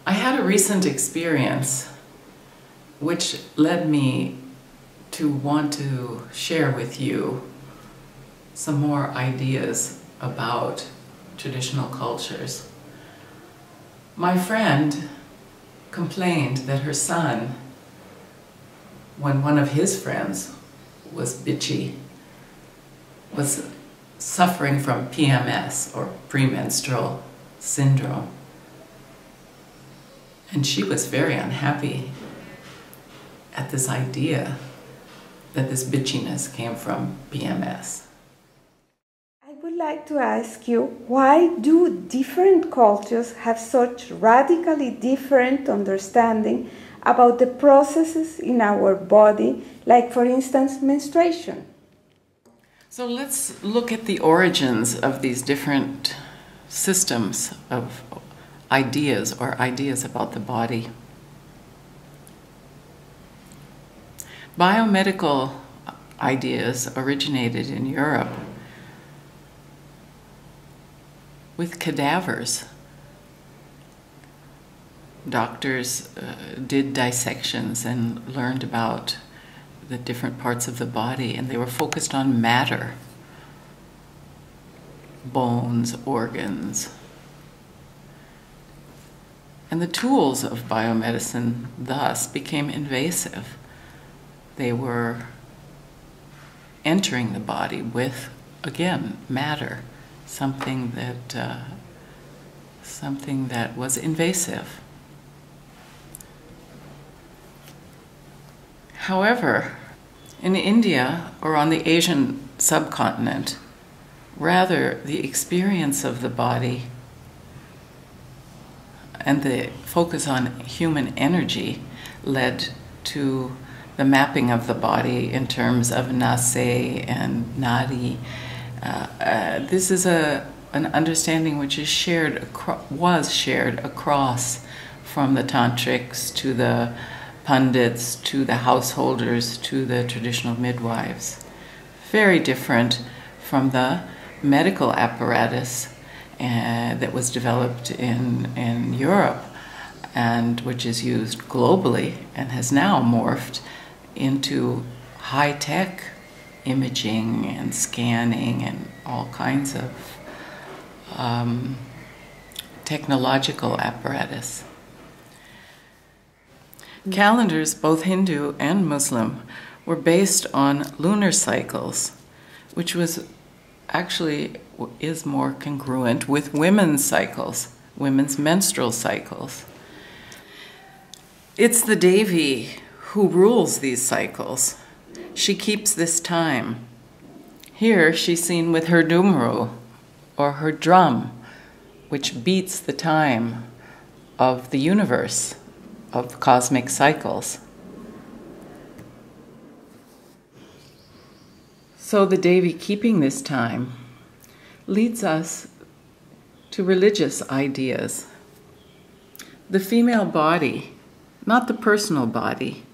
I had a recent experience which led me to want to share with you some more ideas about traditional cultures. My friend complained that her son, when one of his friends was bitchy, was suffering from PMS, or premenstrual syndrome. And she was very unhappy at this idea that this bitchiness came from PMS. I would like to ask you, why do different cultures have such radically different understanding about the processes in our body, like for instance menstruation? So let's look at the origins of these different systems of ideas or ideas about the body. Biomedical ideas originated in Europe with cadavers. Doctors did dissections and learned about the different parts of the body, and they were focused on matter, bones, organs. And the tools of biomedicine thus became invasive. They were entering the body with, again, matter, something that was invasive. However, in India or on the Asian subcontinent, rather the experience of the body and the focus on human energy led to the mapping of the body in terms of nase and nadi. This is an understanding which is was shared across, from the tantrics to the pundits to the householders to the traditional midwives. Very different from the medical apparatus that was developed in Europe, and which is used globally and has now morphed into high-tech imaging and scanning and all kinds of technological apparatus. Calendars, both Hindu and Muslim, were based on lunar cycles, which was actually is more congruent with women's cycles, women's menstrual cycles. It's the Devi who rules these cycles. She keeps this time. Here she's seen with her dumru, or her drum, which beats the time of the universe, of cosmic cycles. So the Devi keeping this time leads us to religious ideas. The female body, not the personal body,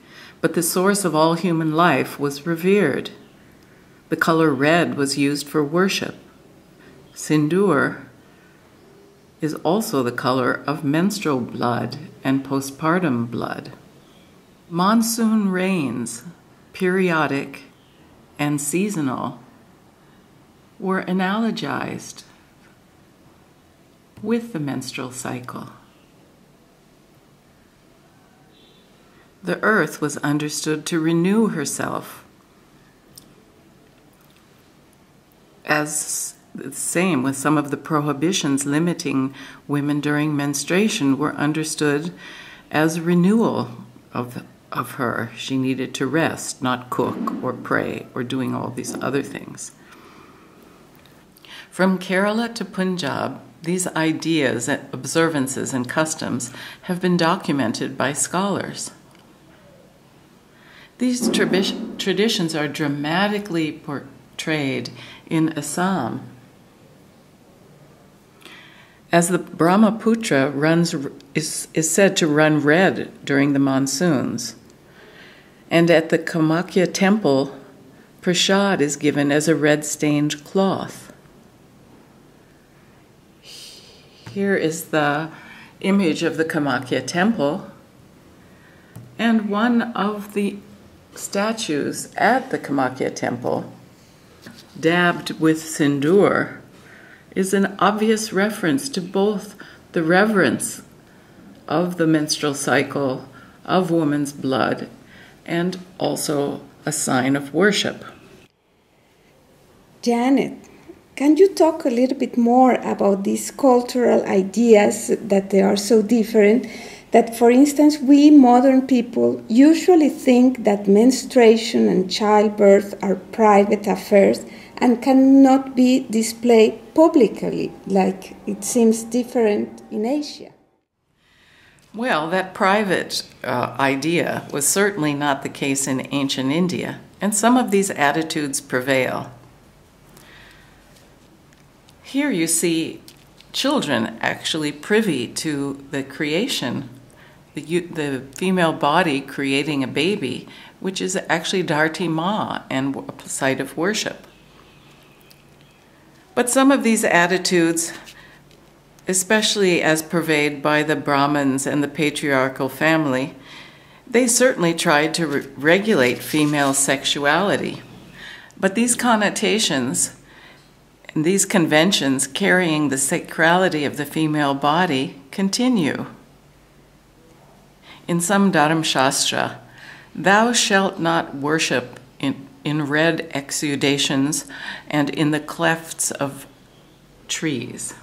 but the source of all human life, was revered. The color red was used for worship. Sindoor is also the color of menstrual blood and postpartum blood. Monsoon rains, periodic and seasonal, were analogized with the menstrual cycle. The earth was understood to renew herself, as the same with some of the prohibitions limiting women during menstruation were understood as renewal of her. She needed to rest, not cook or pray or doing all these other things. From Kerala to Punjab, these ideas, observances, and customs have been documented by scholars. These traditions are dramatically portrayed in Assam. As the Brahmaputra is said to run red during the monsoons, and at the Kamakya temple, prasad is given as a red-stained cloth. Here is the image of the Kamakya temple, and one of the statues at the Kamakya temple, dabbed with sindoor, is an obvious reference to both the reverence of the menstrual cycle, of woman's blood, and also a sign of worship. Janet, can you talk a little bit more about these cultural ideas that they are so different? That, for instance, we modern people usually think that menstruation and childbirth are private affairs and cannot be displayed publicly, like it seems different in Asia. Well, that private idea was certainly not the case in ancient India, and some of these attitudes prevail. Here you see children actually privy to the creation, the female body creating a baby, which is actually Dharti Ma and a site of worship. But some of these attitudes, especially as pervaded by the Brahmins and the patriarchal family, they certainly tried to regulate female sexuality. But these connotations and these conventions carrying the sacrality of the female body continue. In some Dharam Shastra, thou shalt not worship in red exudations and in the clefts of trees.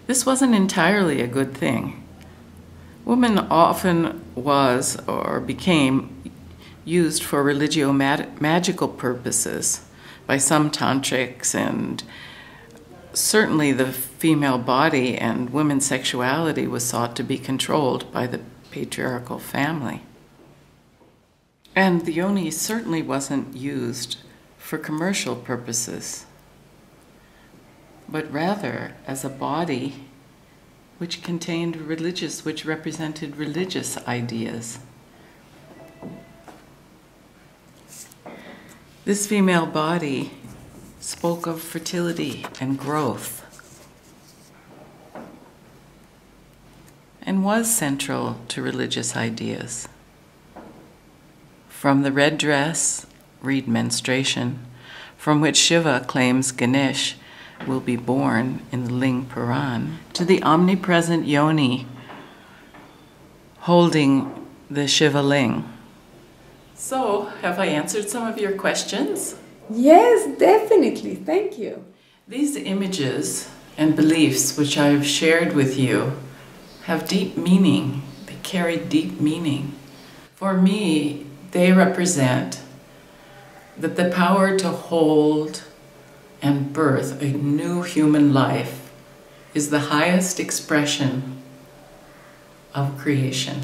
This wasn't entirely a good thing. Woman often was or became used for religio-magical purposes by some tantrics, and certainly the female body and women's sexuality was thought to be controlled by the patriarchal family. And the yoni certainly wasn't used for commercial purposes, but rather as a body which which represented religious ideas. This female body spoke of fertility and growth, and was central to religious ideas. From the red dress, read menstruation, from which Shiva claims Ganesh will be born in the Ling Puran, to the omnipresent yoni holding the Shiva Ling. So, have I answered some of your questions? Yes, definitely. Thank you. These images and beliefs which I have shared with you have deep meaning. They carry deep meaning. For me, they represent that the power to hold and birth a new human life is the highest expression of creation.